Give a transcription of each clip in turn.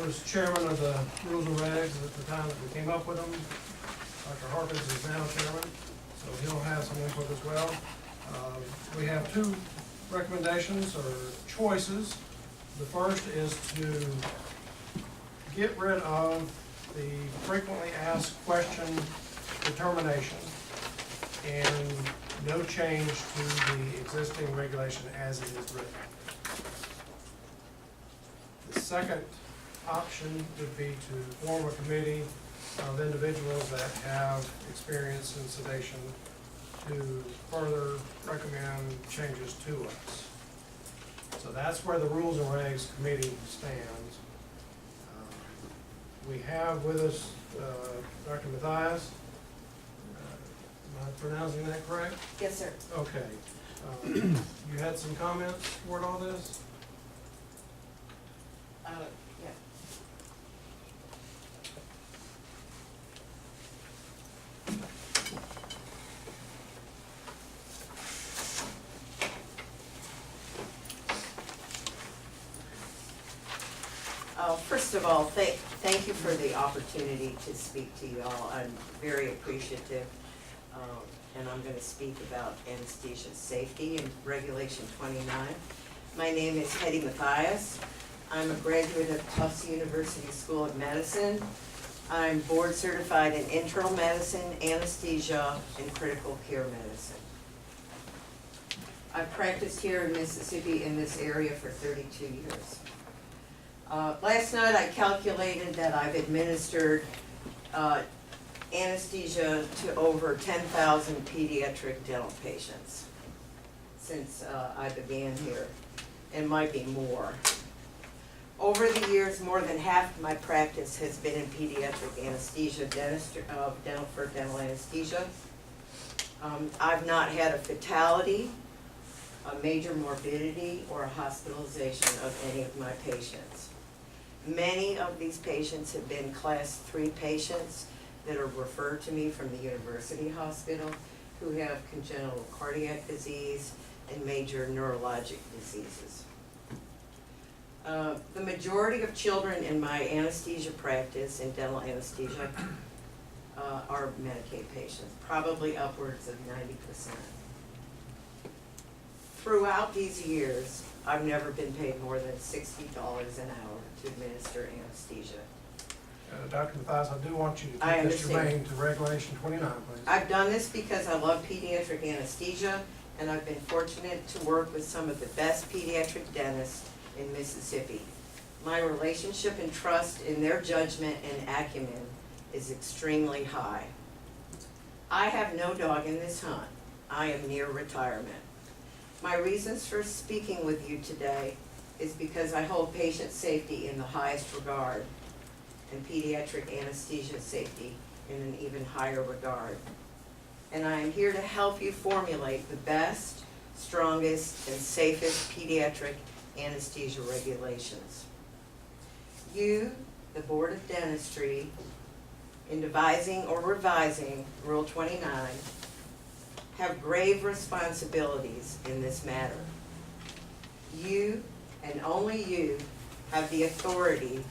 was chairman of the Rules and Regs at the time that we came up with them. Dr. Harkins is now chairman, so he'll have some input as well. We have two recommendations or choices. The first is to get rid of the frequently asked question determination and no change to the existing regulation as it is written. The second option would be to form a committee of individuals that have experience in sedation to further recommend changes to us. So that's where the Rules and Regs Committee stands. We have with us Dr. Matthias. Am I pronouncing that correct? Yes, sir. Okay. You had some comments toward all this? Yeah. First of all, thank you for the opportunity to speak to you all. I'm very appreciative. And I'm going to speak about anesthesia safety and Regulation 29. My name is Hetty Matthias. I'm a graduate of Tufts University School of Medicine. I'm board certified in internal medicine, anesthesia, and critical care medicine. I've practiced here in Mississippi in this area for 32 years. Last night I calculated that I've administered anesthesia to over 10,000 pediatric dental patients since I began here, and might be more. Over the years, more than half of my practice has been in pediatric anesthesia, dental anesthesia. I've not had a fatality, a major morbidity, or a hospitalization of any of my patients. Many of these patients have been class 3 patients that are referred to me from the university hospital who have congenital cardiac disease and major neurologic diseases. The majority of children in my anesthesia practice in dental anesthesia are Medicaid patients, probably upwards of 90%. Throughout these years, I've never been paid more than $60 an hour to administer anesthesia. Dr. Matthias, I do want you to I keep this understand. germane to Regulation 29, please. I've done this because I love pediatric anesthesia, and I've been fortunate to work with some of the best pediatric dentists in Mississippi. My relationship and trust in their judgment and acumen is extremely high. I have no dog in this hunt. I am near retirement. My reasons for speaking with you today is because I hold patient safety in the highest regard and pediatric anesthesia safety in an even higher regard. And I am here to help you formulate the best, strongest, and safest pediatric anesthesia regulations. You, the Board of Dentistry, in devising or revising Rule 29, have grave responsibilities in this matter. You, and only you, have the authority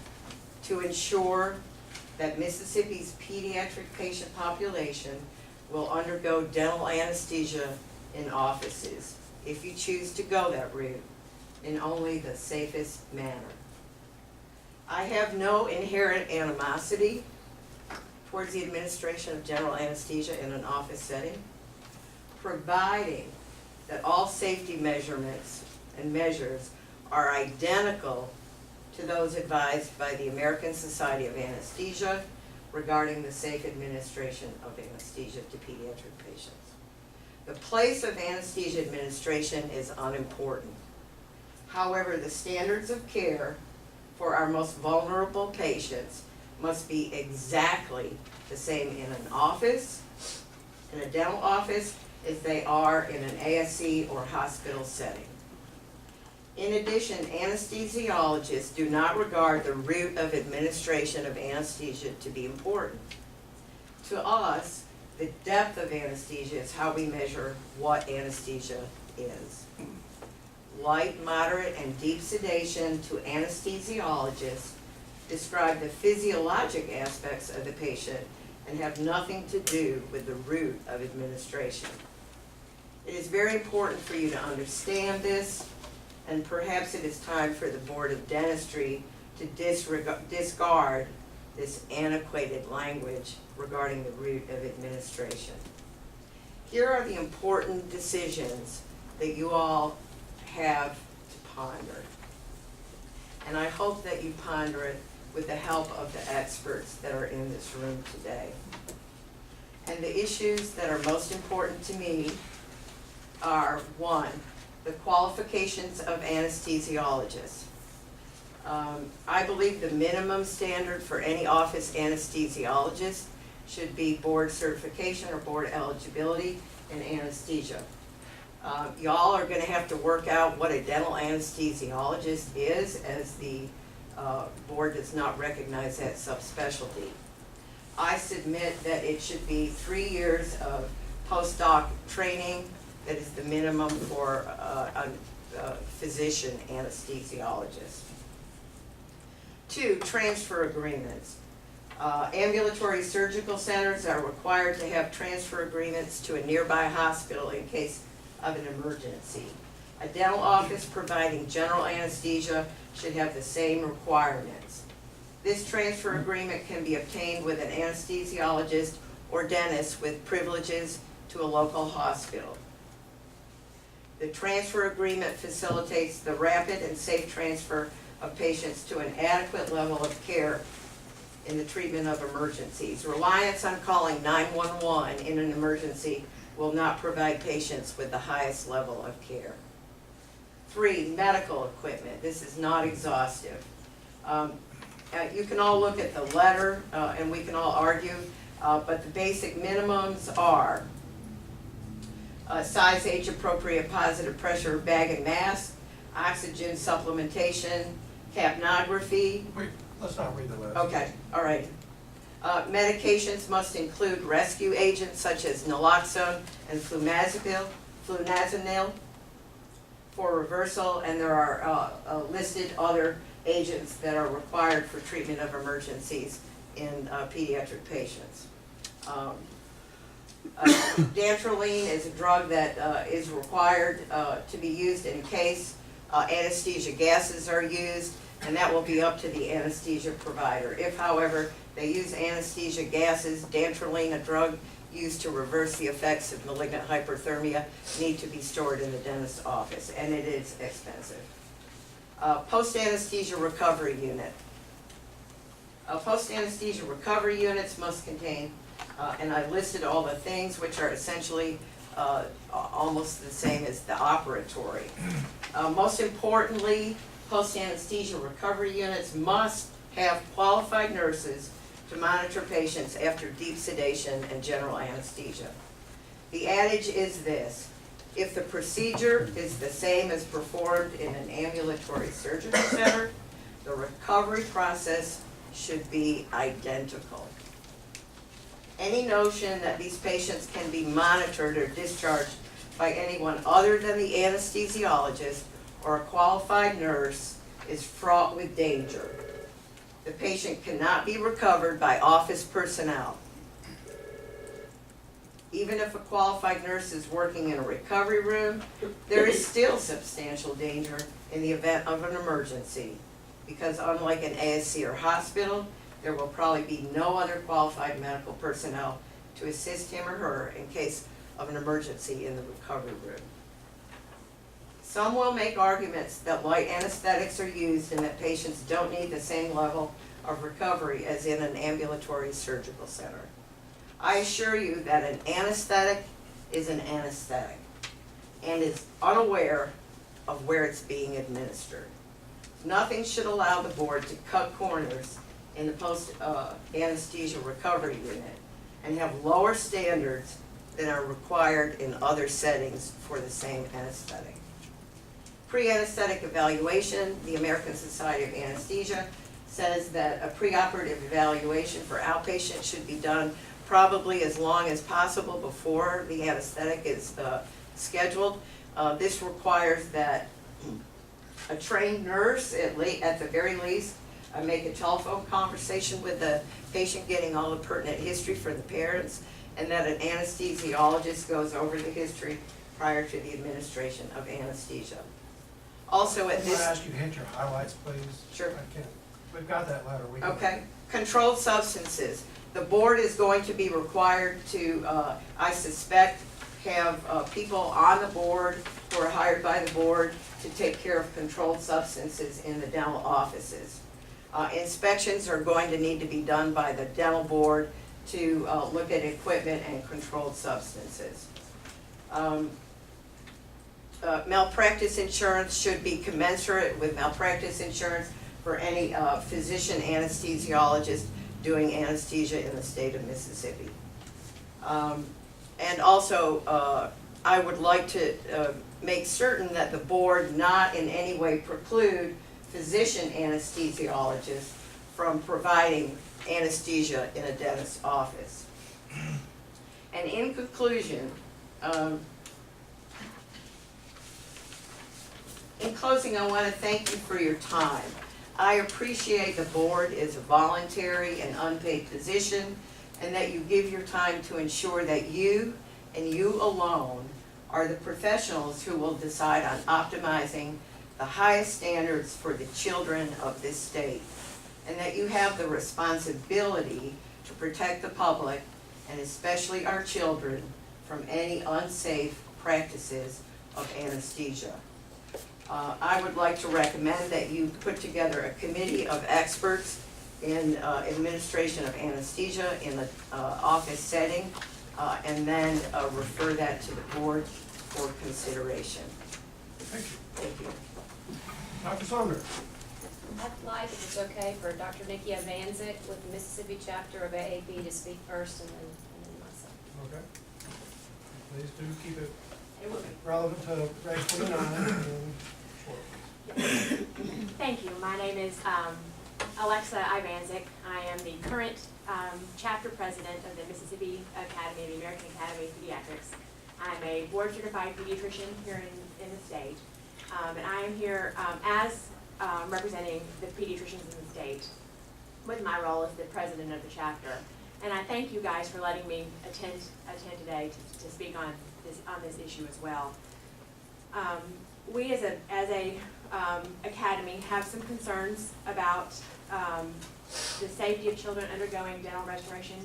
to ensure that Mississippi's pediatric patient population will undergo dental anesthesia in offices, if you choose to go that route, in only the safest manner. I have no inherent animosity towards the administration of general anesthesia in an office setting, providing that all safety measurements and measures are identical to those advised by the American Society of Anesthesia regarding the safe administration of anesthesia to pediatric patients. The place of anesthesia administration is unimportant. However, the standards of care for our most vulnerable patients must be exactly the same in an office, in a dental office, as they are in an ASC or hospital setting. In addition, anesthesiologists do not regard the route of administration of anesthesia to be important. To us, the depth of anesthesia is how we measure what anesthesia is. Light, moderate, and deep sedation to anesthesiologists describe the physiologic aspects of the patient and have nothing to do with the route of administration. It is very important for you to understand this, and perhaps it is time for the Board of Dentistry to discard this antiquated language regarding the route of administration. Here are the important decisions that you all have to ponder. And I hope that you ponder it with the help of the experts that are in this room today. And the issues that are most important to me are, one, the qualifications of anesthesiologists. I believe the minimum standard for any office anesthesiologist should be board certification or board eligibility in anesthesia. Y'all are gonna have to work out what a dental anesthesiologist is, as the board does not recognize that subspecialty. I submit that it should be 3 years of postdoc training. That is the minimum for a physician anesthesiologist. 2, transfer agreements. Ambulatory surgical centers are required to have transfer agreements to a nearby hospital in case of an emergency. A dental office providing general anesthesia should have the same requirements. This transfer agreement can be obtained with an anesthesiologist or dentist with privileges to a local hospital. The transfer agreement facilitates the rapid and safe transfer of patients to an adequate level of care in the treatment of emergencies. Reliance on calling 911 in an emergency will not provide patients with the highest level of care. 3, medical equipment. This is not exhaustive. You can all look at the letter and we can all argue, but the basic minimums are size, age appropriate positive pressure bag and mask, oxygen supplementation, capnography. Wait, let's not read the list. Okay, all right. Medications must include rescue agents such as naloxone and flumazenil for reversal, and there are listed other agents that are required for treatment of emergencies in pediatric patients. Dantrolene is a drug that is required to be used in case anesthesia gases are used, and that will be up to the anesthesia provider. If, however, they use anesthesia gases, dantrolene, a drug used to reverse the effects of malignant hyperthermia, need to be stored in the dentist's office, and it is expensive. Post-anesthesia recovery unit. Post-anesthesia recovery units must contain, and I listed all the things which are essentially almost the same as the operatory. Most importantly, post-anesthesia recovery units must have qualified nurses to monitor patients after deep sedation and general anesthesia. The adage is this: if the procedure is the same as performed in an ambulatory surgical center, the recovery process should be identical. Any notion that these patients can be monitored or discharged by anyone other than the anesthesiologist or a qualified nurse is fraught with danger. The patient cannot be recovered by office personnel. Even if a qualified nurse is working in a recovery room, there is still substantial danger in the event of an emergency, because unlike an ASC or hospital, there will probably be no other qualified medical personnel to assist him or her in case of an emergency in the recovery room. Some will make arguments that light anesthetics are used and that patients don't need the same level of recovery as in an ambulatory surgical center. I assure you that an anesthetic is an anesthetic and is unaware of where it's being administered. Nothing should allow the board to cut corners in the post-anesthesia recovery unit and have lower standards than are required in other settings for the same anesthetic. Pre-anesthetic evaluation, the American Society of Anesthesia says that a preoperative evaluation for outpatient should be done probably as long as possible before the anesthetic is scheduled. This requires that a trained nurse, at the very least, I make a telephone conversation with the patient, getting all the pertinent history for the parents, and that an anesthesiologist goes over the history prior to the administration of anesthesia. Also at I'm gonna this, ask you to hit your highlights, please. Sure. I can't, we've got that letter. We can- okay, controlled substances. The board is going to be required to, I suspect, have people on the board who are hired by the board to take care of controlled substances in the dental offices. Inspections are going to need to be done by the dental board to look at equipment and controlled substances. Malpractice insurance should be commensurate with malpractice insurance for any physician anesthesiologist doing anesthesia in the state of Mississippi. And also, I would like to make certain that the board not in any way preclude physician anesthesiologists from providing anesthesia in a dentist's office. And in conclusion, in closing, I want to thank you for your time. I appreciate the board is a voluntary and unpaid position, and that you give your time to ensure that you and you alone are the professionals who will decide on optimizing the highest standards for the children of this state, and that you have the responsibility to protect the public, and especially our children, from any unsafe practices of anesthesia. I would like to recommend that you put together a committee of experts in administration of anesthesia in the office setting, and then refer that to the board for consideration. Thank you. Thank you. Dr. Sumner. I'd like, if it's okay, for Dr. Nikki Vanzik with the Mississippi chapter of AAP to speak first, and then myself. Okay. Please do keep it It will be. relevant to Reg 29 and short. Thank you. My name is Alexa Ivanzik. I am the current chapter president of the Mississippi Academy, the American Academy of Pediatrics. I'm a board certified pediatrician here in the state, and I am here as representing the pediatricians in the state with my role as the president of the chapter. And I thank you guys for letting me attend today to speak on this issue as well. We as a academy have some concerns about the safety of children undergoing dental restoration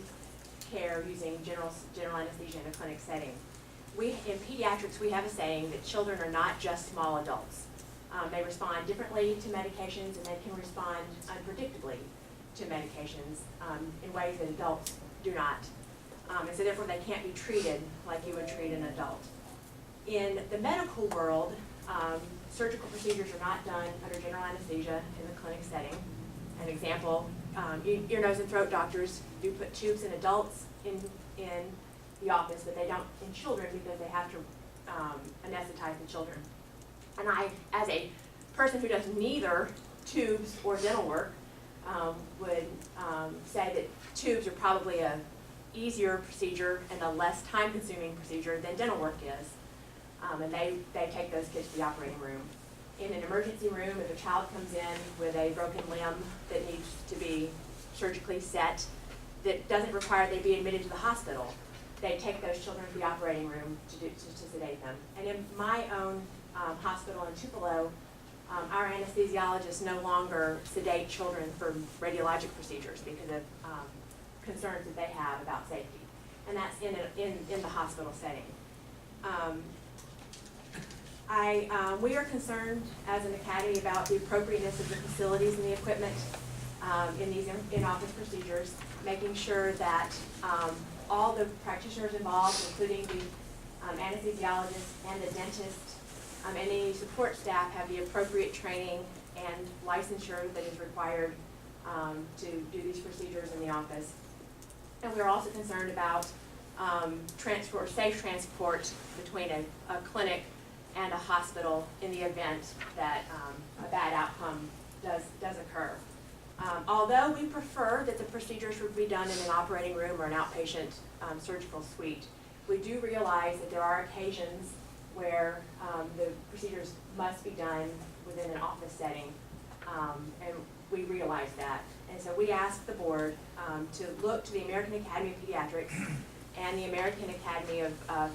care using general anesthesia in a clinic setting. In pediatrics, we have a saying that children are not just small adults. They respond differently to medications, and they can respond unpredictably to medications in ways that adults do not. And so therefore they can't be treated like you would treat an adult. In the medical world, surgical procedures are not done under general anesthesia in the clinic setting. An example, ear, nose, and throat doctors do put tubes in adults in the office, but they don't in children because they have to anesthetize the children. And I, as a person who does neither tubes or dental work, would say that tubes are probably a easier procedure and a less time-consuming procedure than dental work is. And they take those kids to the operating room. In an emergency room, if a child comes in with a broken limb that needs to be surgically set, that doesn't require they be admitted to the hospital, they take those children to the operating room to sedate them. And in my own hospital in Tupelo, our anesthesiologists no longer sedate children for radiologic procedures because of concerns that they have about safety. And that's in the hospital setting. We are concerned as an academy about the appropriateness of the facilities and the equipment in these in-office procedures, making sure that all the practitioners involved, including the anesthesiologist and the dentist, and any support staff have the appropriate training and licensure that is required to do these procedures in the office. And we're also concerned about safe transport between a clinic and a hospital in the event that a bad outcome does occur. Although we prefer that the procedures should be done in an operating room or an outpatient surgical suite, we do realize that there are occasions where the procedures must be done within an office setting. And we realized that. And so we asked the board to look to the American Academy of Pediatrics and the American Academy of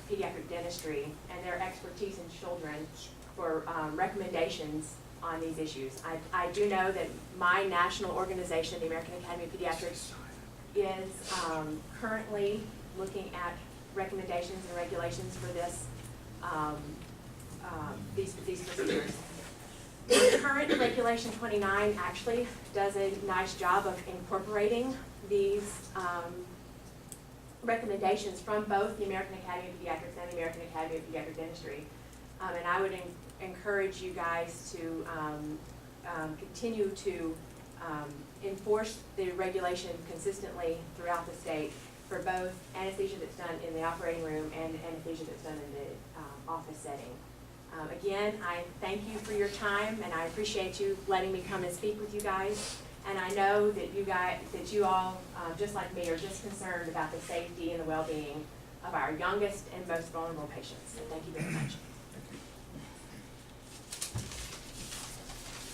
Pediatric Dentistry and their expertise in children for recommendations on these issues. I do know that my national organization, the American Academy of Pediatrics, is currently looking at recommendations and regulations for this, these procedures. The current Regulation 29 actually does a nice job of incorporating these recommendations from both the American Academy of Pediatrics and the American Academy of Pediatric Dentistry. And I would encourage you guys to continue to enforce the regulation consistently throughout the state for both anesthesia that's done in the operating room and anesthesia that's done in the office setting. Again, I thank you for your time, and I appreciate you letting me come and speak with you guys. And I know that you all, just like me, are just concerned about the safety and the well-being of our youngest and most vulnerable patients. So thank you very much.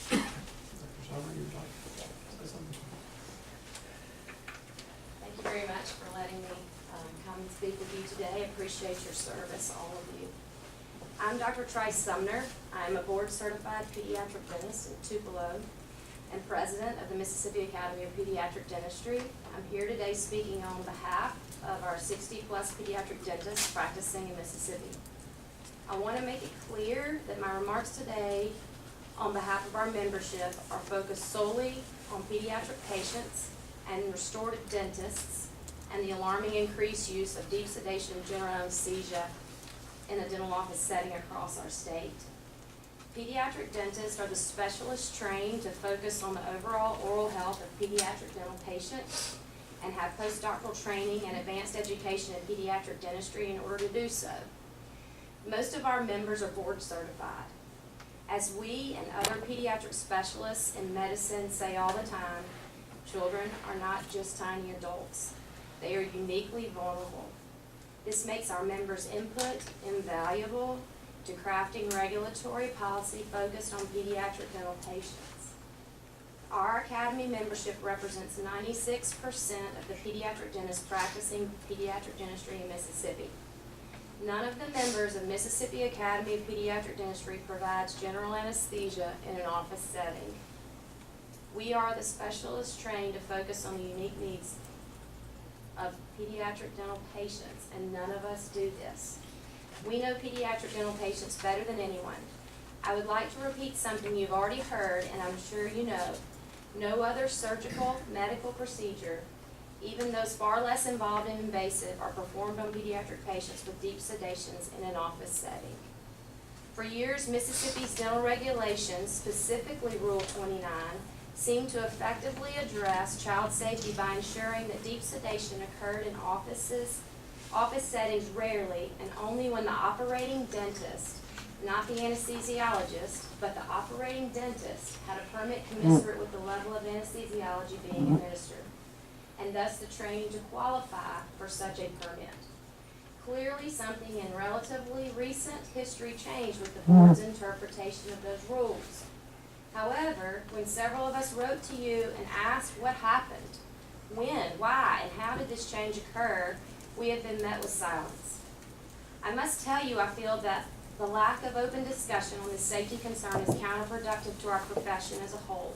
Dr. Sommer, you would like to say something? Thank you very much for letting me come and speak with you today. I appreciate your service, all of you. I'm Dr. Trice Sumner. I'm a board-certified pediatric dentist in Tupelo and president of the Mississippi Academy of Pediatric Dentistry. I'm here today speaking on behalf of our 60-plus pediatric dentists practicing in Mississippi. I want to make it clear that my remarks today on behalf of our membership are focused solely on pediatric patients and restorative dentists and the alarming increased use of deep sedation and general anesthesia in a dental office setting across our state. Pediatric dentists are the specialists trained to focus on the overall oral health of pediatric dental patients and have postdoctoral training and advanced education in pediatric dentistry in order to do so. Most of our members are board certified. As we and other pediatric specialists in medicine say all the time, children are not just tiny adults. They are uniquely vulnerable. This makes our members' input invaluable to crafting regulatory policy focused on pediatric dental patients. Our Academy membership represents 96% of the pediatric dentists practicing pediatric dentistry in Mississippi. None of the members of Mississippi Academy of Pediatric Dentistry provides general anesthesia in an office setting. We are the specialists trained to focus on the unique needs of pediatric dental patients, and none of us do this. We know pediatric dental patients better than anyone. I would like to repeat something you've already heard, and I'm sure you know. No other surgical medical procedure, even those far less involved and invasive, are performed on pediatric patients with deep sedations in an office setting. For years, Mississippi's dental regulations, specifically Rule 29, seem to effectively address child safety by ensuring that deep sedation occurred in office settings rarely and only when the operating dentist, not the anesthesiologist, but the operating dentist had a permit commensurate with the level of anesthesiology being administered, and thus the training to qualify for such a permit. Clearly, something in relatively recent history changed with the board's interpretation of those rules. However, when several of us wrote to you and asked what happened, when, why, and how did this change occur, we have been met with silence. I must tell you, I feel that the lack of open discussion on this safety concern is counterproductive to our profession as a whole,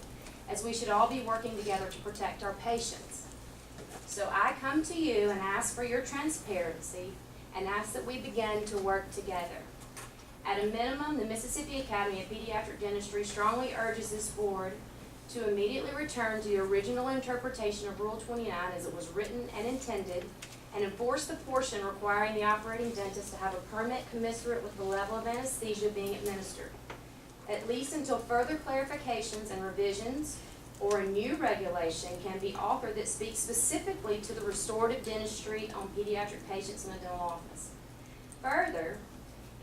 as we should all be working together to protect our patients. So I come to you and ask for your transparency and ask that we begin to work together. At a minimum, the Mississippi Academy of Pediatric Dentistry strongly urges this board to immediately return to the original interpretation of Rule 29 as it was written and intended, and enforce the portion requiring the operating dentist to have a permit commensurate with the level of anesthesia being administered, at least until further clarifications and revisions or a new regulation can be offered that speaks specifically to the restorative dentistry on pediatric patients in a dental office. Further,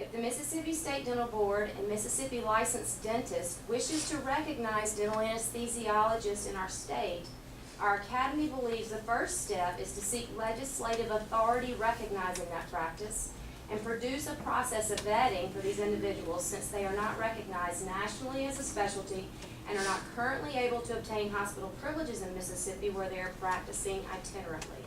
if the Mississippi State Dental Board and Mississippi licensed dentist wishes to recognize dental anesthesiologists in our state, our academy believes the first step is to seek legislative authority recognizing that practice and produce a process of vetting for these individuals, since they are not recognized nationally as a specialty and are not currently able to obtain hospital privileges in Mississippi where they are practicing itinerantly.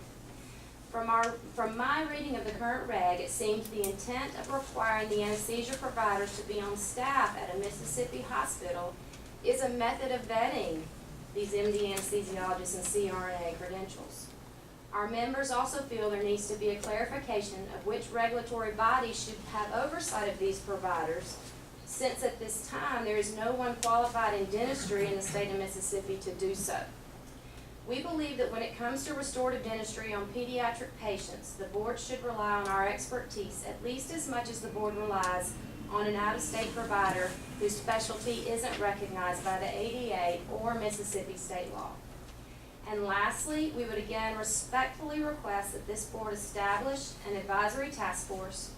From my reading of the current reg, it seems the intent of requiring the anesthesia providers to be on staff at a Mississippi hospital is a method of vetting these MD anesthesiologists and CRNA credentials. Our members also feel there needs to be a clarification of which regulatory body should have oversight of these providers, since at this time there is no one qualified in dentistry in the state of Mississippi to do so. We believe that when it comes to restorative dentistry on pediatric patients, the board should rely on our expertise at least as much as the board relies on an out-of-state provider whose specialty isn't recognized by the ADA or Mississippi state law. And lastly, we would again respectfully request that this board establish an advisory task force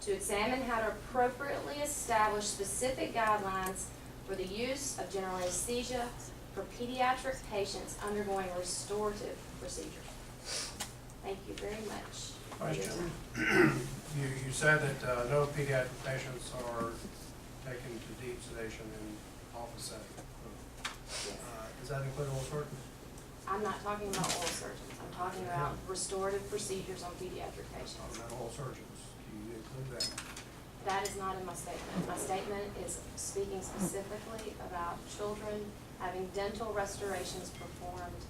to examine how to appropriately establish specific guidelines for the use of general anesthesia for pediatric patients undergoing restorative procedures. Thank you very much. Question. You said that no pediatric patients are taken to deep sedation in office setting. Does that include all surgeons? I'm not talking about oral surgeons. I'm talking about restorative procedures on pediatric patients. Not all surgeons. Do you include that? That is not in my statement. My statement is speaking specifically about children having dental restorations performed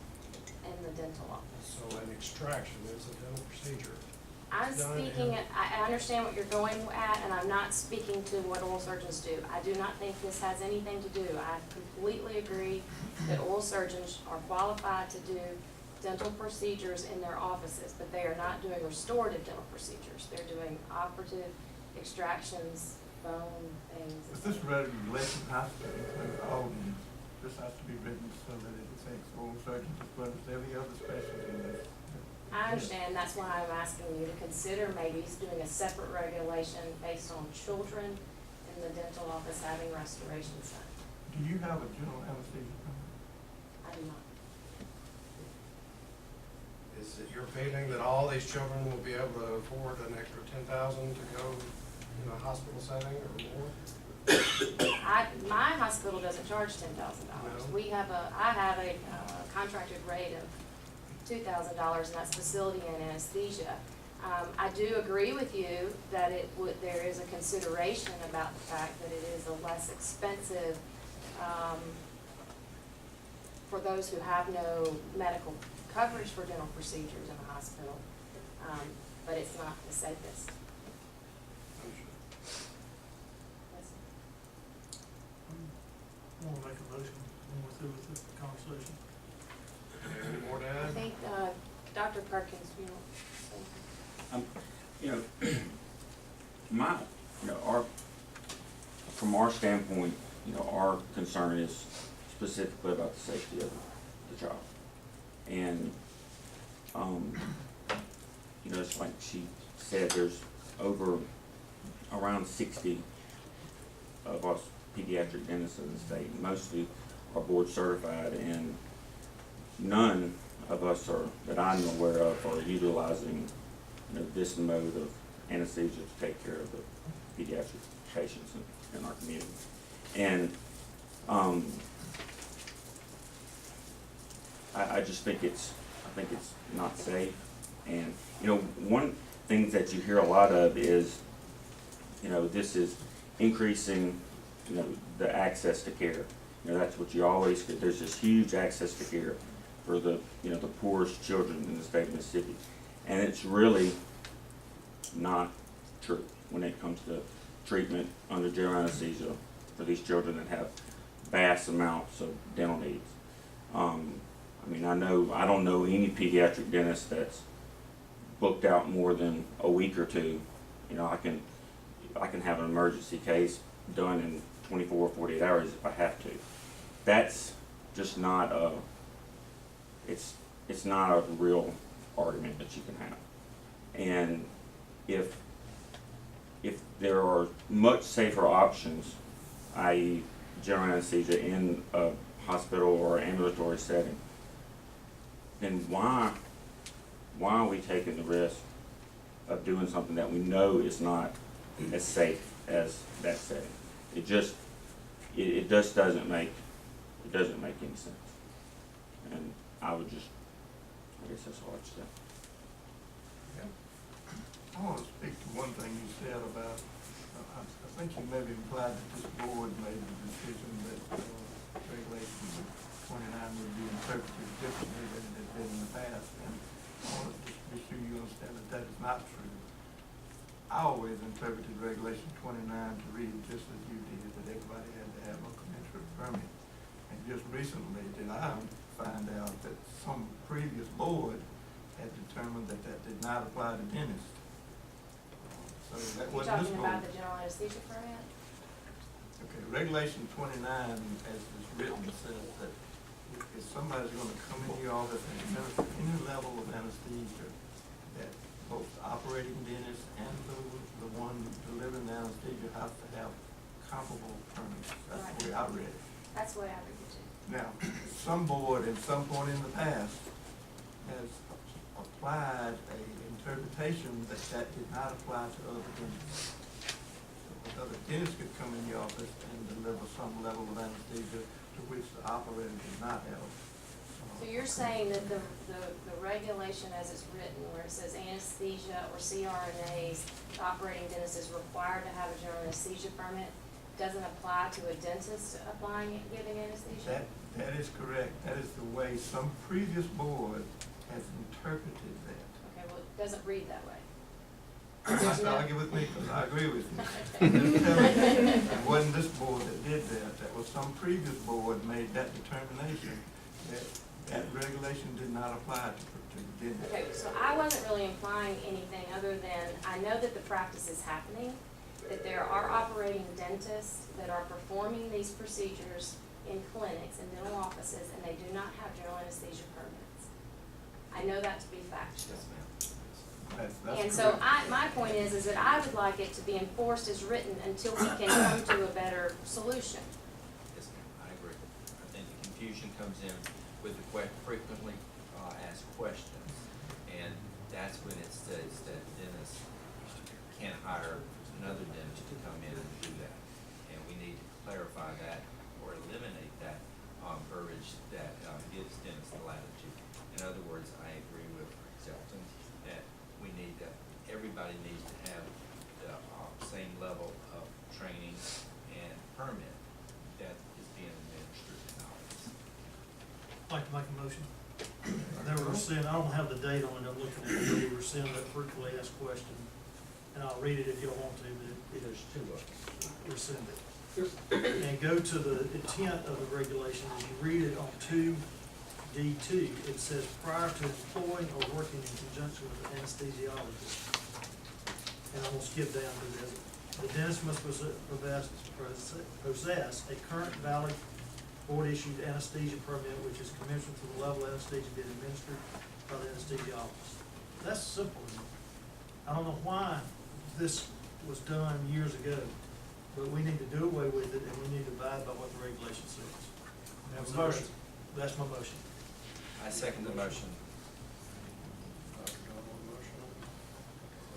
in the dental office. So an extraction is a dental procedure. I'm Done speaking, in- I understand what you're going at, and I'm not speaking to what oral surgeons do. I do not think this has anything to do. I completely agree that oral surgeons are qualified to do dental procedures in their offices, but they are not doing restorative dental procedures. They're doing operative extractions, bone things. Is this regulation has to include all of these? This has to be written so that it takes oral surgeons as well as every other specialty in this. I understand, that's why I'm asking you to consider maybe doing a separate regulation based on children in the dental office having restorations done. Do you have a general anesthesia company? I do not. Is it your feeling that all these children will be able to afford an extra $10,000 to go in a hospital setting or more? My hospital doesn't charge $10,000. No. I have a contracted rate of $2,000, and that's facility and anesthesia. I do agree with you that there is a consideration about the fact that it is a less expensive, for those who have no medical coverage for dental procedures in a hospital, but it's not the safest. I want to make a motion when we're through with this conversation. Any more to I add? think, Dr. Perkins, you know, You know, from our standpoint, our concern is specifically about the safety of the child. And, it's like she said, there's around 60 of us pediatric dentists in the state. Mostly are board certified, and none of us that I'm aware of are utilizing this mode of anesthesia to take care of the pediatric patients in our community. And I just think it's not safe. And one thing that you hear a lot of is this is increasing the access to care. That's what you always get. There's this huge access to care for the the poorest children in the state of Mississippi, and it's really not true when it comes to treatment under general anesthesia for these children that have vast amounts of dental needs. I don't know any pediatric dentist that's booked out more than a week or two. I can have an emergency case done in 24 or 48 hours if I have to. That's just not it's not a real argument that you can have. And if there are much safer options, i.e. general anesthesia in a hospital or ambulatory setting, then why are we taking the risk of doing something that we know is not as safe as that setting? It just doesn't make It doesn't make any sense. And I would just, I guess that's all I'd say. I want to speak to one thing you said about, I think you maybe implied that this board made the decision that regulation 29 would be interpreted differently than it had been in the past. And I want to just be sure you understand that that is not true. I always interpreted regulation 29 to read just as you did, that everybody had to have a commensurate permit. And just recently did I find out that some previous board had determined that that did not apply to dentists. So that You're wasn't this talking board. about the general anesthesia permit? Okay, regulation 29, as is written, says that if somebody's gonna come in your office and administer any level of anesthesia, that both the operating dentist and the one delivering the anesthesia has to have comparable permits. That's the way I read it. That's the way I read it too. Now, some board at some point in the past has applied a interpretation that that did not apply to other dentists. So other dentists could come in the office and deliver some level of anesthesia to which the operator did not have. So you're saying that the regulation as it's written, where it says anesthesia or CRNAs, the operating dentist is required to have a general anesthesia permit, doesn't apply to a dentist applying, giving anesthesia? That is correct. That is the way some previous board has interpreted that. Okay, well, it doesn't read that way. That's not argue with me, because I agree with you. I'm just telling you, it wasn't this board that did that. That was some previous board made that determination that that regulation did not apply to dentists. Okay, so I wasn't really implying anything other than, I know that the practice is happening, that there are operating dentists that are performing these procedures in clinics and dental offices, and they do not have general anesthesia permits. I know that to be factual. That's And so correct. my point is that I would like it to be enforced as written until we can come to a better solution. Yes, ma'am, I agree. I think the confusion comes in with the frequently asked questions. And that's when it says that dentists can't hire another dentist to come in and do that. And we need to clarify that or eliminate that verbiage that gives dentists the latitude. In other words, I agree with Zelton that we need that, everybody needs to have the same level of training and permit that is being administered in our office. I'd like to make a motion. They were sent, I don't have the date on it, I'm looking at it, they were sent that frequently asked question, and I'll read it if you don't want to, but There's two of them. rescind it. And go to the intent of the regulation, as you read it on 2D2, it says prior to employing or working in conjunction with an anesthesiologist. And I'm gonna skip down to this. The dentist must possess a current valid board-issued anesthesia permit, which is commensurate to the level of anesthesia being administered by the anesthesiologist. That's simple. I don't know why this was done years ago, but we need to do away with it, and we need to abide by what the regulation says. Have a motion. That's my motion. I second the motion.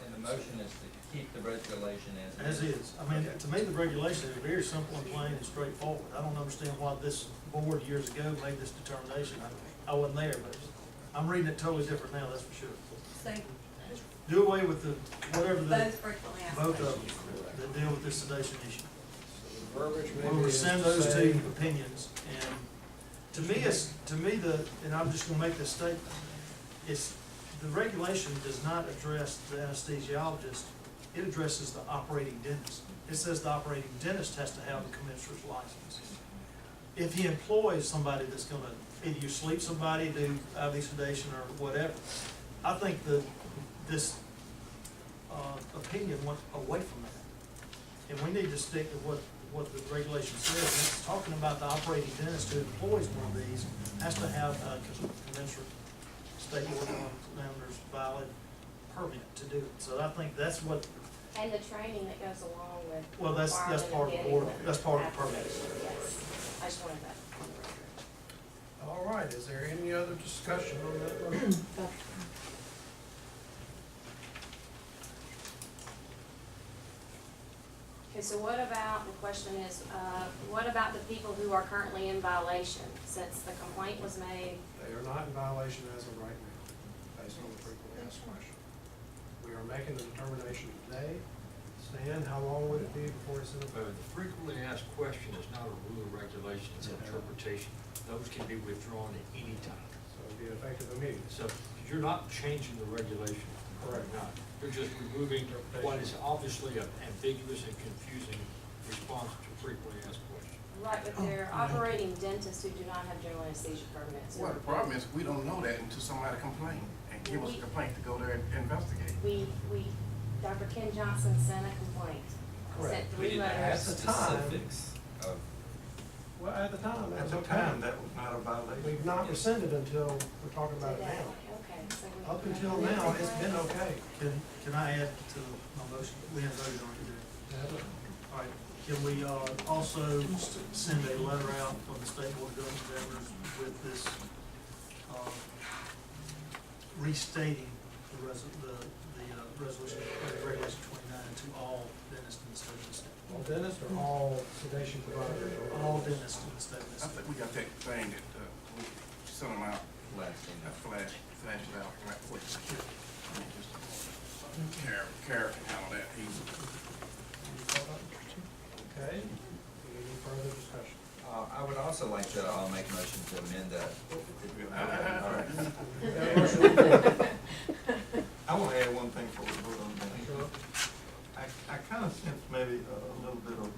And the motion is to keep the regulation As is. I mean, to me, the regulation is very simple and plain and straightforward. I don't understand why this board years ago made this determination. I wasn't there, but I'm reading it totally different now, that's for sure. So, Do away with the, whatever the, both frequently asked both of questions. them that deal with this sedation issue. Verbiage maybe We'll is rescind to those say- two opinions, and to me, and I'm just gonna make this statement, it's, the regulation does not address the anesthesiologist, it addresses the operating dentist. It says the operating dentist has to have a commensurate license. If he employs somebody that's gonna, either you sleep somebody, do IV sedation or whatever, I think this opinion went away from that. And we need to stick to what the regulation says. And it's talking about the operating dentist who employs one of these has to have a commensurate state examiner's valid permit to do it. So I think that's what, And the training that goes along with. well, that's part of the board, that's part of the permit. Yes, I just wanted that on the record. All right, is there any other discussion on that motion? Okay, so what about, the question is, what about the people who are currently in violation since the complaint was made? They are not in violation as of right now, based on the frequently asked question. We are making the determination today. Stan, how long would it be before it's in The effect? frequently asked question is not a rule or regulation, it's an interpretation. Those can be withdrawn at any time. So it'd be effective immediately. So you're not changing the regulation. Correct. You're not. You're just removing what is obviously an ambiguous and confusing response to frequently asked questions. Right, but they're operating dentists who do not have general anesthesia permits. Well, the problem is, we don't know that until somebody complains and give us a complaint to go there and investigate. Dr. Ken Johnson sent a complaint, Correct. sent We 3 didn't have letters. At the time- specifics of, Well, at the time, that At was the okay. time, that was not a violation. We've not rescinded until we're talking about it Today, now. okay, so we. Up until now, it's been okay. Can I add to my motion? We haven't voted on it yet. All right, can we, also send a letter out from the State Board of Government Examiners with this, restating the resolution, regulation 29 to all dentists in the state of Mississippi. All dentists or all sedation providers? or All dentists in the state of I Mississippi. think we got that thing that, we sent them out, last thing. that flash it out, right, what, Kara can handle that easily. Okay, any further discussion? I would also like to, make a motion to amend the. I want to add one thing before we vote on that. Sure. I kind of sense maybe a little bit of,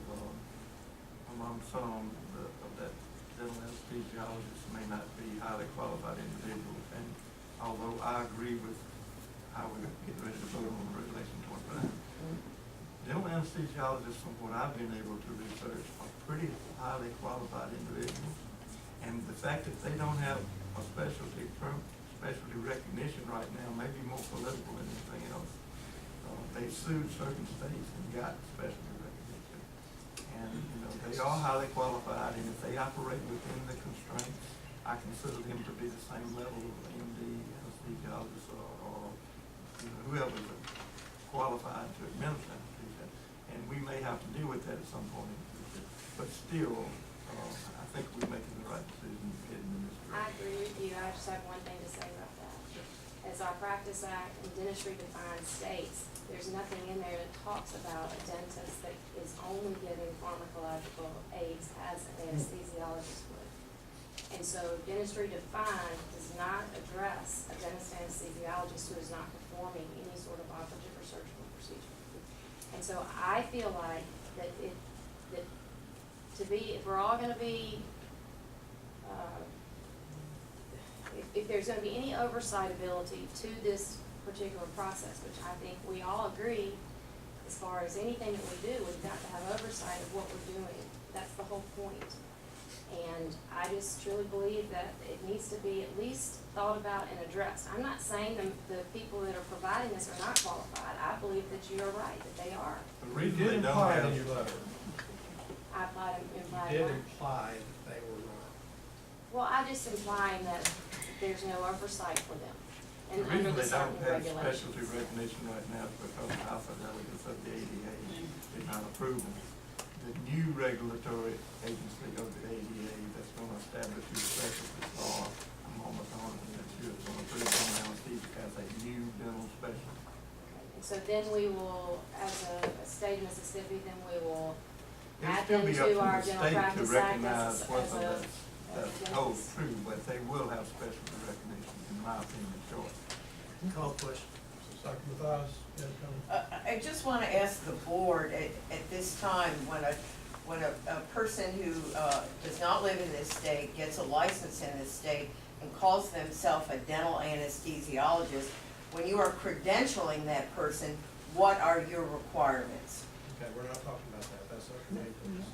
among some of that dental anesthesiologist may not be highly qualified individuals. And although I agree with how we get ready to vote on Regulation 25, dental anesthesiologists, from what I've been able to research, are pretty highly qualified individuals. And the fact that they don't have a specialty recognition right now may be more political than anything else. They sued certain states and got specialty recognition. And, they are highly qualified, and if they operate within the constraints, I consider them to be the same level of MD, anesthesiologist, or whoever is qualified to administer anesthesia. And we may have to deal with that at some point in the future. But still, I think we're making the right decision heading in this direction. I agree with you, I just have one thing to say about that. As our Practice Act and dentistry defines states, there's nothing in there that talks about a dentist that is only giving pharmacological aids as an anesthesiologist would. And so dentistry defined does not address a dentist anesthesiologist who is not performing any sort of operative or surgical procedure. And so I feel like that if we're all gonna be, if there's gonna be any oversight ability to this particular process, which I think we all agree, as far as anything that we do, we've got to have oversight of what we're doing. That's the whole point. And I just truly believe that it needs to be at least thought about and addressed. I'm not saying the people that are providing this are not qualified. I believe that you are right, that they are. The You reason did they don't imply have. in your letter, I implied you did what? imply that they were not. Well, I just implying that there's no oversight for them. And The under reason the they certain don't have regulations. specialty recognition right now is because the House of Delegates of the ADA did not approve them. The new regulatory agency of the ADA that's gonna establish these specialties are, I'm almost 100% sure it's gonna approve dental anesthesia as a new dental specialty. And so then we will, as a state of Mississippi, then we will It'll add still them be up to to our the dental state to practice act recognize as whether a that holds true, but they will have specialty recognition, in my opinion, sure. Call the question. Dr. Mathias, you had a comment? I just want to ask the board at this time, when a person who does not live in this state gets a license in this state and calls themselves a dental anesthesiologist, when you are credentialing that person, what are your requirements? Okay, we're not talking about that, that's not committee for this.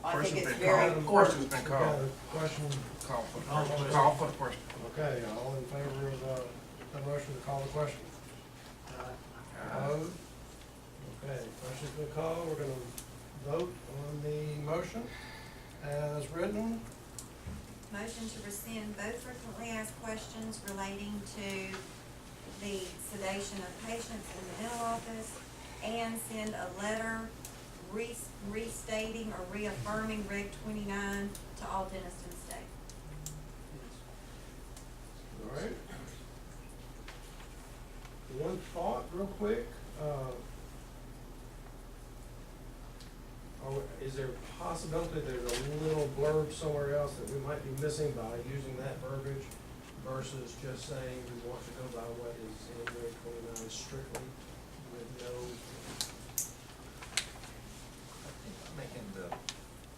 I think Question's it's been very called. important. Question's been We got called. a question, Call for the Call the question. question. Call for the question. okay, all in favor of, the motion to call the question? Opposed? Okay, question's been called, we're gonna vote on the motion as written. Motion to rescind both frequently asked questions relating to the sedation of patients in the dental office and send a letter restating or reaffirming Reg 29 to all dentists in the state. All right. One thought, real quick, is there a possibility there's a little blurb somewhere else that we might be missing by using that verbiage versus just saying we want to go by what is in Reg 29 strictly with no, I think I'm making the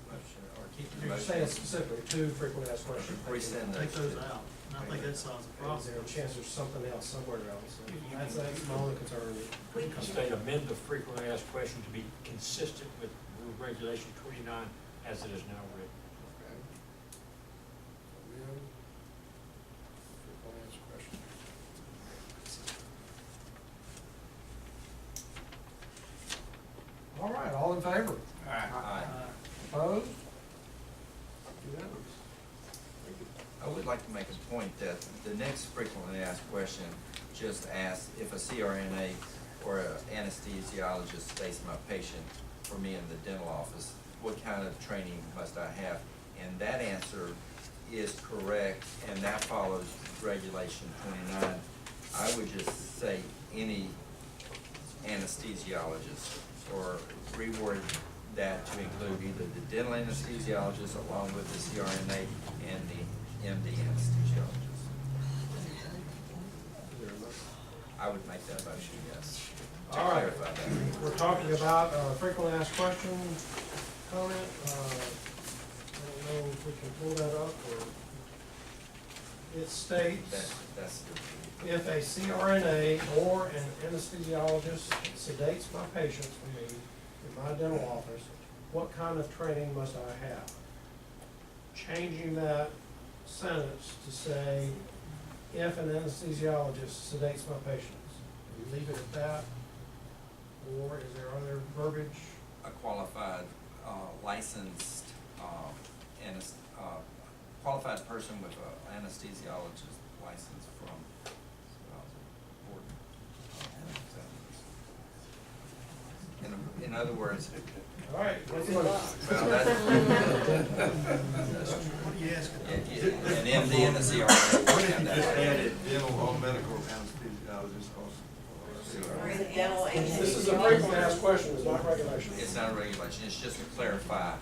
motion, or keep the you're motion. saying specifically two frequently asked questions. Rescind Take those two. out, and I think that solves the problem. Is there a chance there's something else somewhere else? That's my only concern. You can state amend the frequently asked question to be consistent with Rule Regulation 29 as it is now written. Okay. Amend frequently asked question. All right, all in favor? Aye. Opposed? Unanimous. Thank you. I would like to make a point that the next frequently asked question just asks if a CRNA or an anesthesiologist states my patient for me in the dental office, what kind of training must I have? And that answer is correct, and that follows Regulation 29. I would just say any anesthesiologist, or reword that to include either the dental anesthesiologist along with the CRNA and the MD anesthesiologist. Is there a motion? I would make that motion, yes. To All right. clarify that. We're talking about frequently asked questions, comment, I don't know if we can pull that up, or it states, That's if a CRNA or an anesthesiologist sedates my patients for me in my dental office, what kind of training must I have? Changing that sentence to say, if an anesthesiologist sedates my patients, do we leave it at that? Or is there other verbiage? a qualified, licensed, qualified person with an anesthesiologist license from, board. In other words, All right, let's look. well, that's, What are you asking? an MD and a CRNA. What if you just added dental or medical anesthesiologist or? Or the dental This is a anesthesiologist. frequently asked question, it's not regulation. It's not a regulation, it's just to clarify.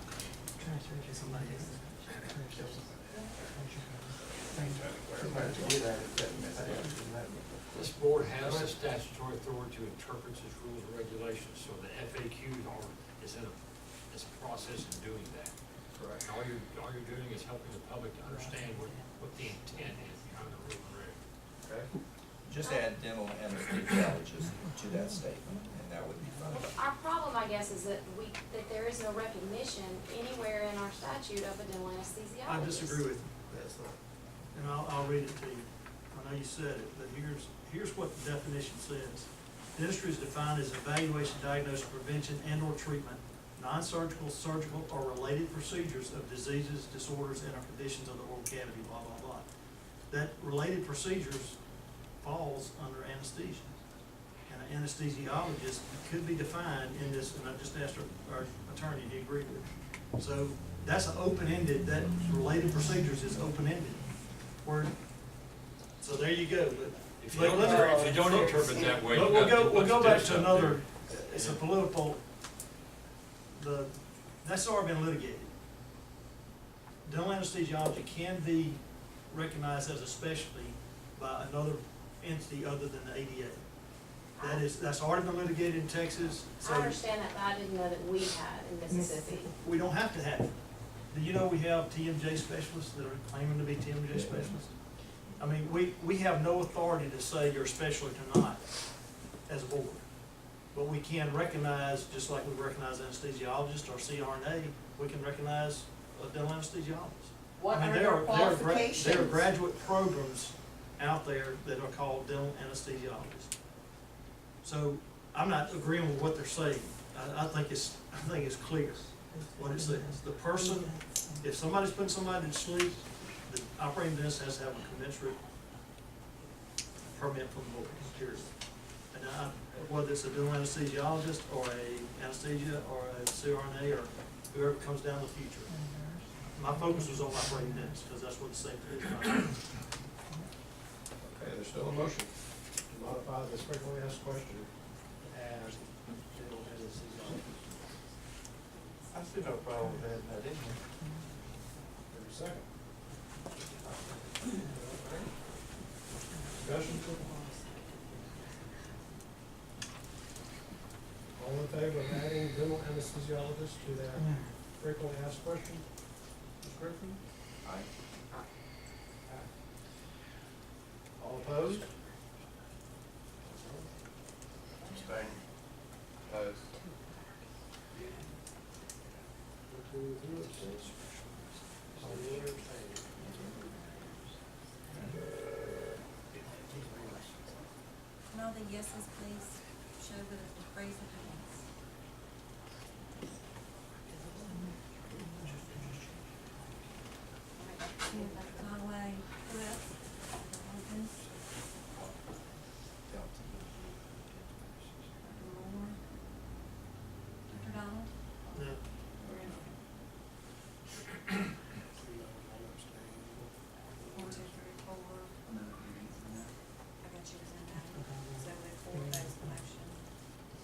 This board has the statutory authority to interpret its rules and regulations, so the FAQs is in a process of doing that. Correct. All you're doing is helping the public to understand what the intent is behind the rule and reg. Okay. Just add dental anesthesiologist to that statement, and that would be fine. Our problem, I guess, is that there is no recognition anywhere in our statute of a dental anesthesiologist. I disagree with you. And I'll read it to you. I know you said it, but here's what the definition says. Dentistry is defined as evaluation, diagnosis, prevention, and or treatment, non-surgical, surgical, or related procedures of diseases, disorders, and or conditions of the oral cavity, blah, blah, blah. That related procedures falls under anesthesia. And an anesthesiologist could be defined in this, and I just asked our attorney, he agreed with me. So that's an open-ended, that related procedures is open-ended. So there you go. If you don't interpret that way, But you got too we'll go much back text to up another, there. it's a political, that's already been litigated. Dental anesthesiology can be recognized as a specialty by another entity other than the ADA. That's already been litigated in Texas, so I understand that, but I didn't know that we had in Mississippi. we don't have to have it. Do you know we have TMJ specialists that are claiming to be TMJ specialists? I mean, we have no authority to say you're a specialist or not as a board. But we can recognize, just like we recognize anesthesiologists or CRNA, we can recognize a dental anesthesiologist. What I mean, are there their are qualifications? There are graduate programs out there that are called dental anesthesiologists. So I'm not agreeing with what they're saying. I think it's clear what it says. The person, if somebody's putting somebody to sleep, the operating dentist has to have a commensurate permit from the board, period. And whether it's a dental anesthesiologist or a anesthesia or a CRNA or whoever comes down in the future. My focus was on my operating dentist, because that's what the safety is about. Okay, there's still a motion to modify this frequently asked question as dental anesthesiologist. I see no problem with that, I didn't. There's a second. Discussion? All in favor of adding dental anesthesiologist to that frequently asked question? Ms. Griffin? Aye. All opposed? Abstain. Opposed. Two abstains. All the other abstaining. Can all the yeses please show the raise of hands? Conway, who else? Dr. Moore? Dr. Donald? No. One, two, three, four. I got yours in that. So with four votes, the motion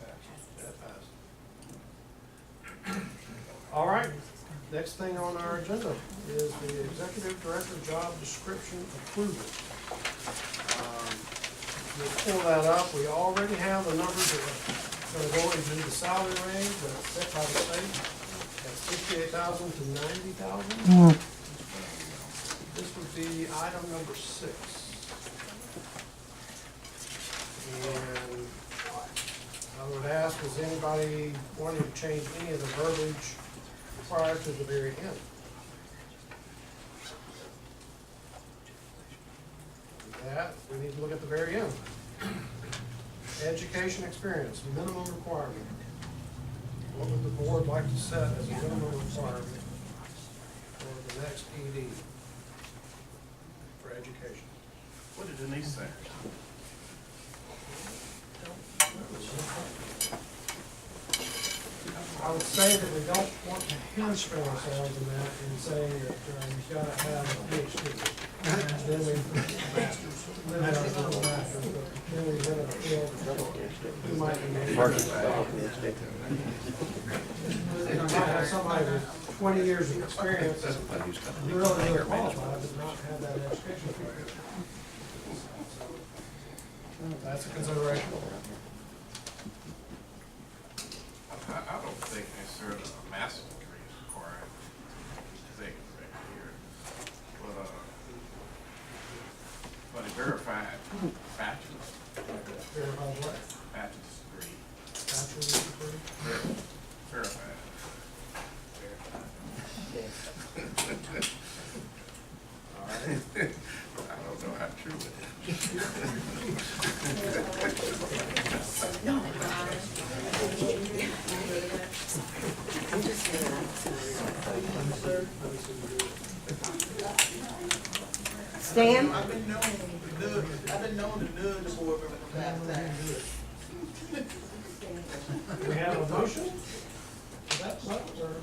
passes. That passed. All right, next thing on our agenda is the executive director job description approval. We'll pull that up. We already have the numbers that are gonna go into the salary range that's set by the state at $68,000 to $90,000. This would be item number 6. And I would ask, is anybody wanting to change any of the verbiage prior to the very end? With that, we need to look at the very end. Education experience, minimum requirement. What would the board like to set as a minimum requirement for the next ED for education? What did Denise say? I would say that we don't want to hamstring ourselves in that and say that you've got to have a PhD. Then we, masters, then we have a master's, but then we get a field who might be maybe. You might have somebody with 20 years of experience that's really qualified, but not have that education. That's a consideration. I don't think necessarily a master's degree is required, executive director here. But a verified bachelor's, Verify what? bachelor's degree, Bachelor's degree? verified. All right. I don't know how true it Stan? I've been known to nudge the board member from time to time. We have a motion? Is that what, or?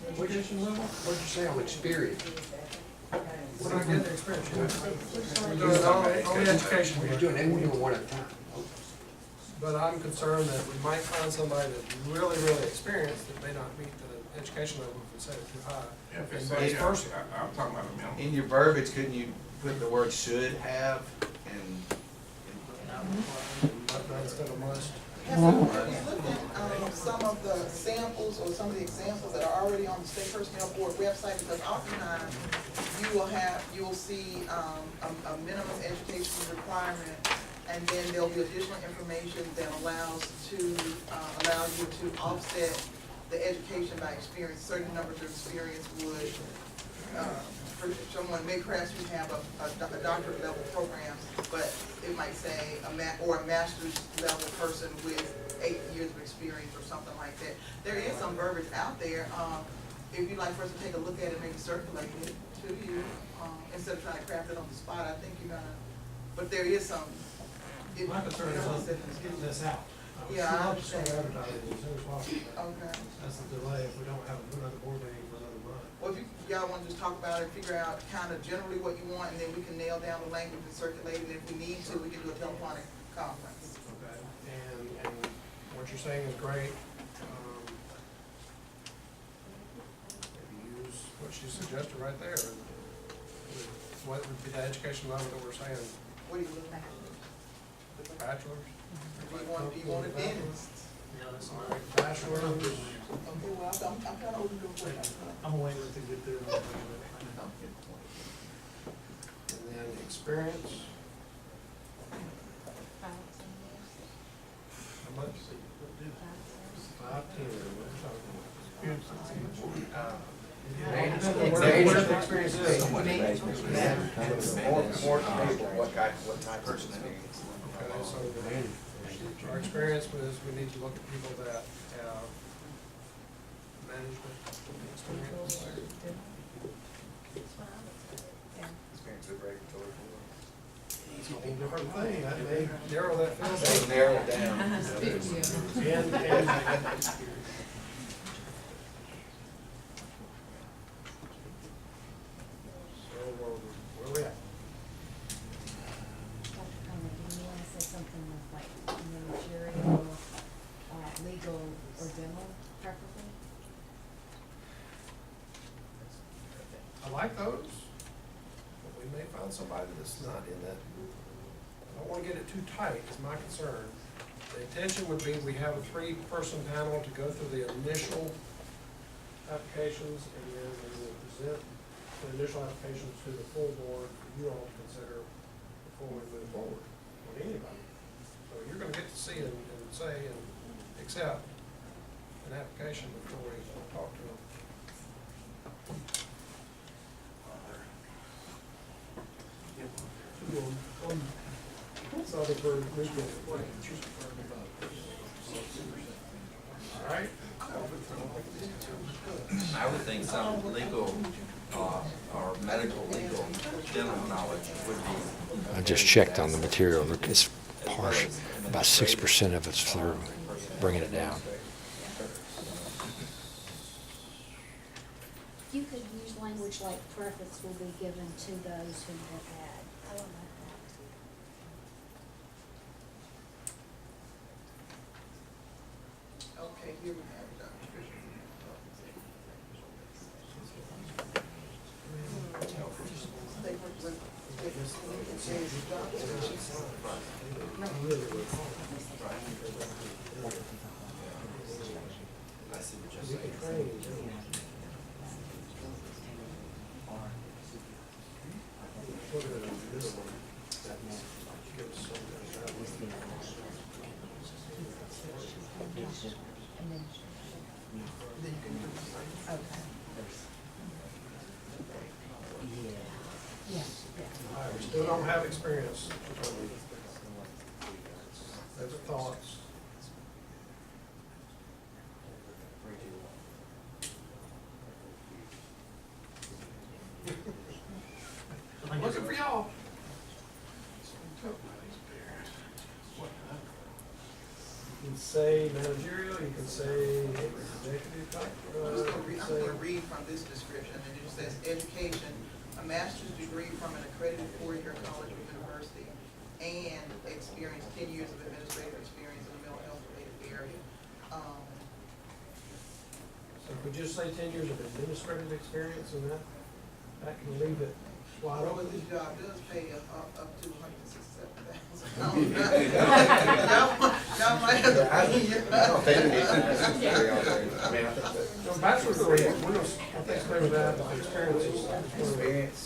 Education level? What'd you say on experience? We're not getting the experience yet. We're doing only education. We're doing one at a time. But I'm concerned that we might find somebody that's really, really experienced that may not meet the education level if we set it too high. is. And vice versa. I'm talking about a minimum. In your verbiage, couldn't you put the word should have and? Instead of must. Have you looked at some of the samples or some of the examples that are already on the State Personnel Board website? Because oftentimes you will see a minimum education requirement, and then there'll be additional information that allows you to offset the education by experience. Certain numbers of experience would, for someone, maybe perhaps you have a doctorate level program, but it might say a master's level person with 8 years of experience or something like that. There is some verbiage out there. If you'd like for us to take a look at it, maybe circulate it to you, instead of trying to craft it on the spot, I think you're gonna, but there is some My concern is on getting this out. Yeah, I We'll start understand. advertising as soon as possible. Okay. That's the delay if we don't have another board meeting for another month. Well, if y'all wanna just talk about it, figure out kind of generally what you want, and then we can nail down the language and circulate it. And if we need to, we can do a telephonic conference. Okay, and what you're saying is great. Maybe use what she suggested right there. What would be the education level that we're saying, What do you look at? bachelor's? Do you want a dentist? Yeah, that's All all right, right. bachelor's, Okay, well, I'm kind of open to it. I'm waiting to get through. and then experience, how much? 5, 10, what are you talking about? Whatever the experience is. More table, what type of person it is. Okay, so our experience was, we need to look at people that have management experience. Experience with regulatory. It's a whole different thing, that may narrow that They field narrow it down. down. So, where we at? Dr. Conley, do you wanna say something like managerial, legal, or dental preferably? I like those, but we may find somebody that's not in that. I don't wanna get it too tight, is my concern. The intention would be, we have a 3-person panel to go through the initial applications, and then we will present the initial applications to the full board for you all to consider before we move forward on anybody. So you're gonna get to see and say and accept an application before we talk to them. All right. I would think some legal, or medical legal dental knowledge would be. I just checked on the material, it's partial, about 6% of it's through, bringing it down. You could use language like preference will be given to those who have had. I don't like that. Okay, here we have it, Dr. Fisher. I see what you're saying. All right, we still don't have experience. Those are thoughts. Looking for y'all. You can say managerial, you can say executive type. I'm just gonna read from this description, and it just says, education, a master's degree from an accredited 4-year college or university, and experience, 10 years of administrative experience in the mental health related area. So if we just say 10 years of administrative experience, and that can leave it wide Well, open. this job does pay up to $167,000. Y'all might have to. I don't think it is. I mean, I think that No, bachelor's degree, we don't, I think it's clear with that, but the experience is. experience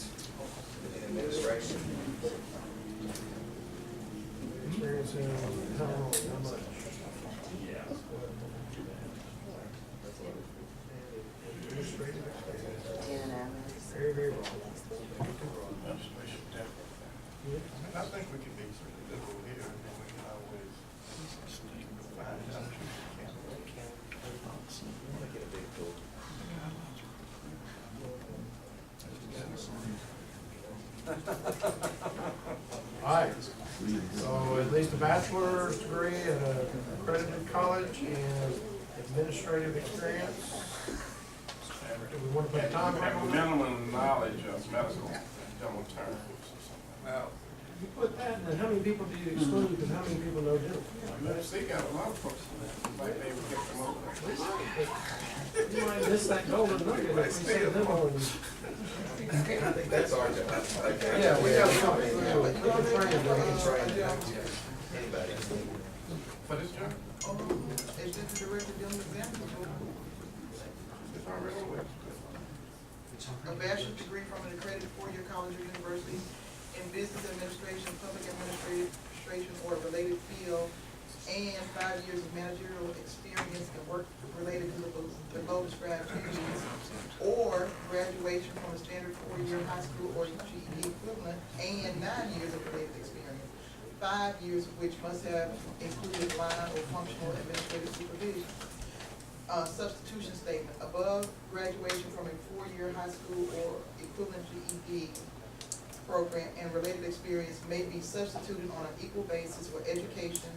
in administration. Experience in, how long, how much? Administrative experience. Very, very wrong. I think we can be sort of liberal here, and then we can always find out if we can. Get a big tool. All right, so at least a bachelor's degree at an accredited college and administrative experience. Do we want to put a time frame on that? Minimum knowledge of medical dental terms or something. Well, You put that, and then how many people do you exclude, and how many people know dental? they got a lot of folks that might be able to get them over there. You might miss that golden nugget if we say dental and. I think that's our job. Yeah, we got something. Anybody. For this job? Is this the director dealing with exam? It's already on the website. A bachelor's degree from an accredited four-year college or university in business administration, public administration, or a related field, and 5 years of managerial experience and work related to the below described duties, or graduation from a standard four-year high school or GED equivalent, and 9 years of related experience, 5 years of which must have included line or functional administrative supervision. Substitution statement, above graduation from a four-year high school or equivalent GED program and related experience may be substituted on an equal basis for education,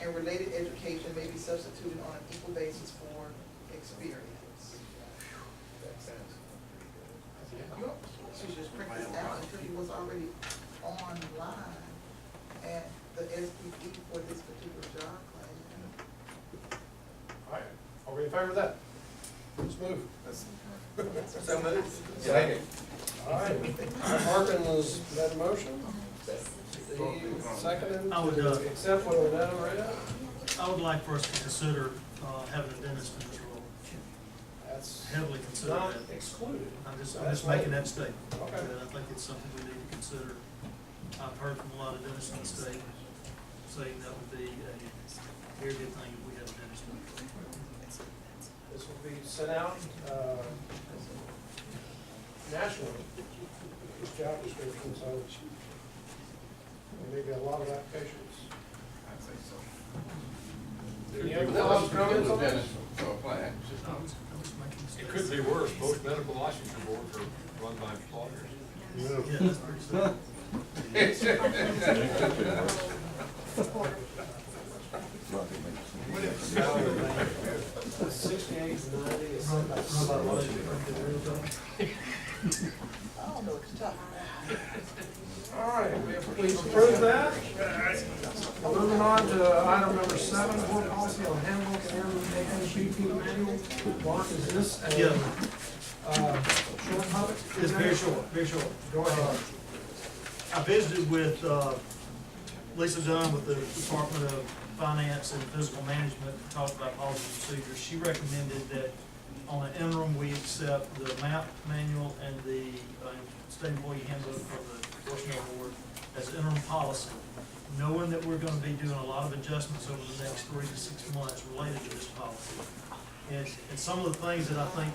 and related education may be substituted on an equal basis for experience. You should just print this out until he was already online at the SPE for this particular job class. All right, are we in favor of that? Let's move. So moved. Second. All right, Harkins made a motion. Steve seconded I would, to accept what Odetta read out. I would like for us to consider, having a dentist in this role, That's heavily consider not that. excluded. I'm just making that statement. Okay. That I think it's something we need to consider. I've heard from a lot of dentists in the state saying that would be a very good thing if we had a dentist in the role. This will be sent out, nationally, this job description, so there may be a lot of applications. I'd say so. Any other thoughts, comments on this? So apply. I was making a It could be worse, most medical licensure boards are run by employers. Yeah, that's pretty sad. $68, $90, Run by $70. I don't know, it's tough. All right, we've approved that. Moving on to item number 7, board policy on handbook and NBP manual. Mark, is this a, short topic? It's very short, very short. Go ahead. I visited with Lisa Dunn with the Department of Finance and Physical Management, talked about policy and procedures. She recommended that on an interim, we accept the MAP manual and the state employee handbook for the personnel board as interim policy, knowing that we're gonna be doing a lot of adjustments over the next 3 to 6 months related to this policy. And some of the things that I think,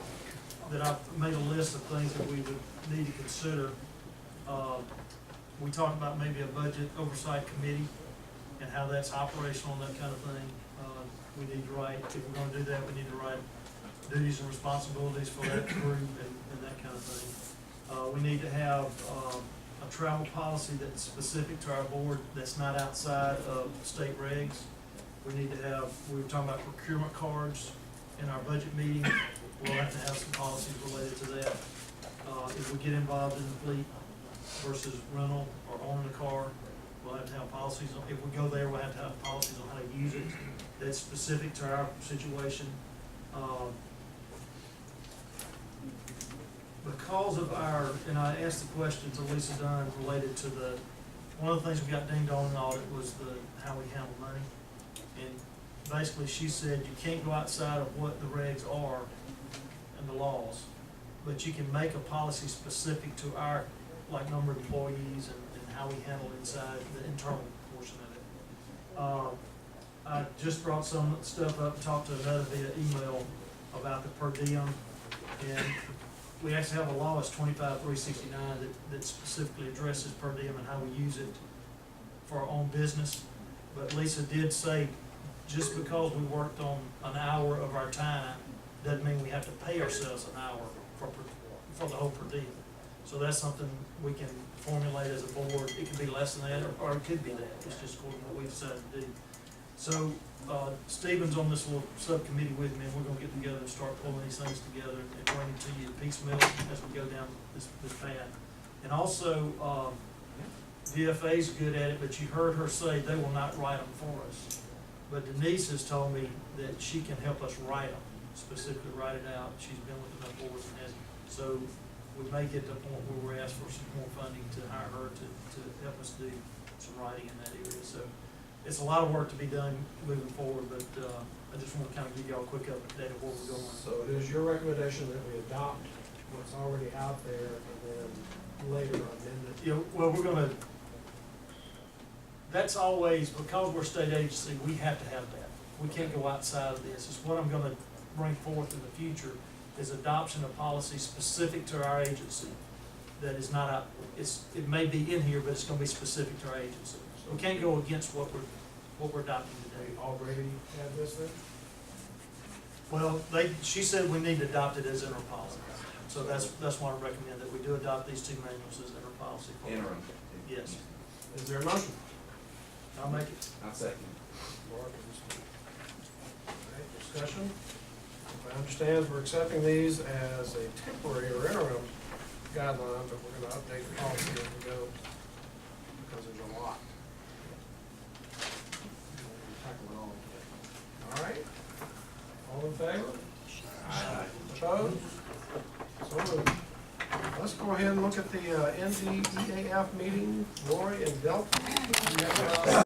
that I've made a list of things that we would need to consider. We talked about maybe a budget oversight committee and how that's operational and that kind of thing. We need to write, if we're gonna do that, we need to write duties and responsibilities for that group and that kind of thing. We need to have a travel policy that's specific to our board, that's not outside of state regs. We need to have, we were talking about procurement cards in our budget meeting. We'll have to have some policies related to that. If we get involved in the fleet versus rental or owning a car, we'll have to have policies on, if we go there, we'll have to have policies on how to use it that's specific to our situation. Because of our, and I asked the question to Lisa Dunn related to the, one of the things we got dinged on in audit was how we handle money. And basically she said you can't go outside of what the regs are and the laws, but you can make a policy specific to our, like, number of employees and how we handle inside the internal portion of it. I just brought some stuff up, talked to another via email about the per diem, and we actually have a law, it's 25-369, that specifically addresses per diem and how we use it for our own business. But Lisa did say, just because we worked on an hour of our time, doesn't mean we have to pay ourselves an hour for the whole per diem. So that's something we can formulate as a board. It could be less than that, or it could be that. It's just according to what we decided to do. So, Stephen's on this little subcommittee with me, and we're gonna get together and start pulling these things together and bring it to you piecemeal as we go down this path. And also, DFA's good at it, but you heard her say they will not write them for us. But Denise has told me that she can help us write them, specifically write it out. She's been with enough boards and has, so we may get to a point where we're asked for some more funding to hire her to help us do some writing in that area. So it's a lot of work to be done moving forward, but, I just want to kind of give y'all a quick update of where we're going. So it is your recommendation that we adopt what's already out there and then later amend it? Yeah, well, we're gonna, that's always, because we're a state agency, we have to have that. We can't go outside of this. It's what I'm gonna bring forth in the future, is adoption of policy specific to our agency that is not out, it may be in here, but it's gonna be specific to our agency. We can't go against what we're adopting They today. already have this then? Well, she said we need to adopt it as interim policy. So that's why I recommend that we do adopt these two manuals as interim policy. Interim. Yes, Is there a motion? I'll make it. I'll second. Mark and all right, discussion? If I understand, we're accepting these as a temporary or interim guideline, but we're gonna update the policy as we go, because there's a lot. Tackle it all today. All right? All in favor? Aye. Opposed? So moved. Let's go ahead and look at the NDEAF meeting, Roy and Delta.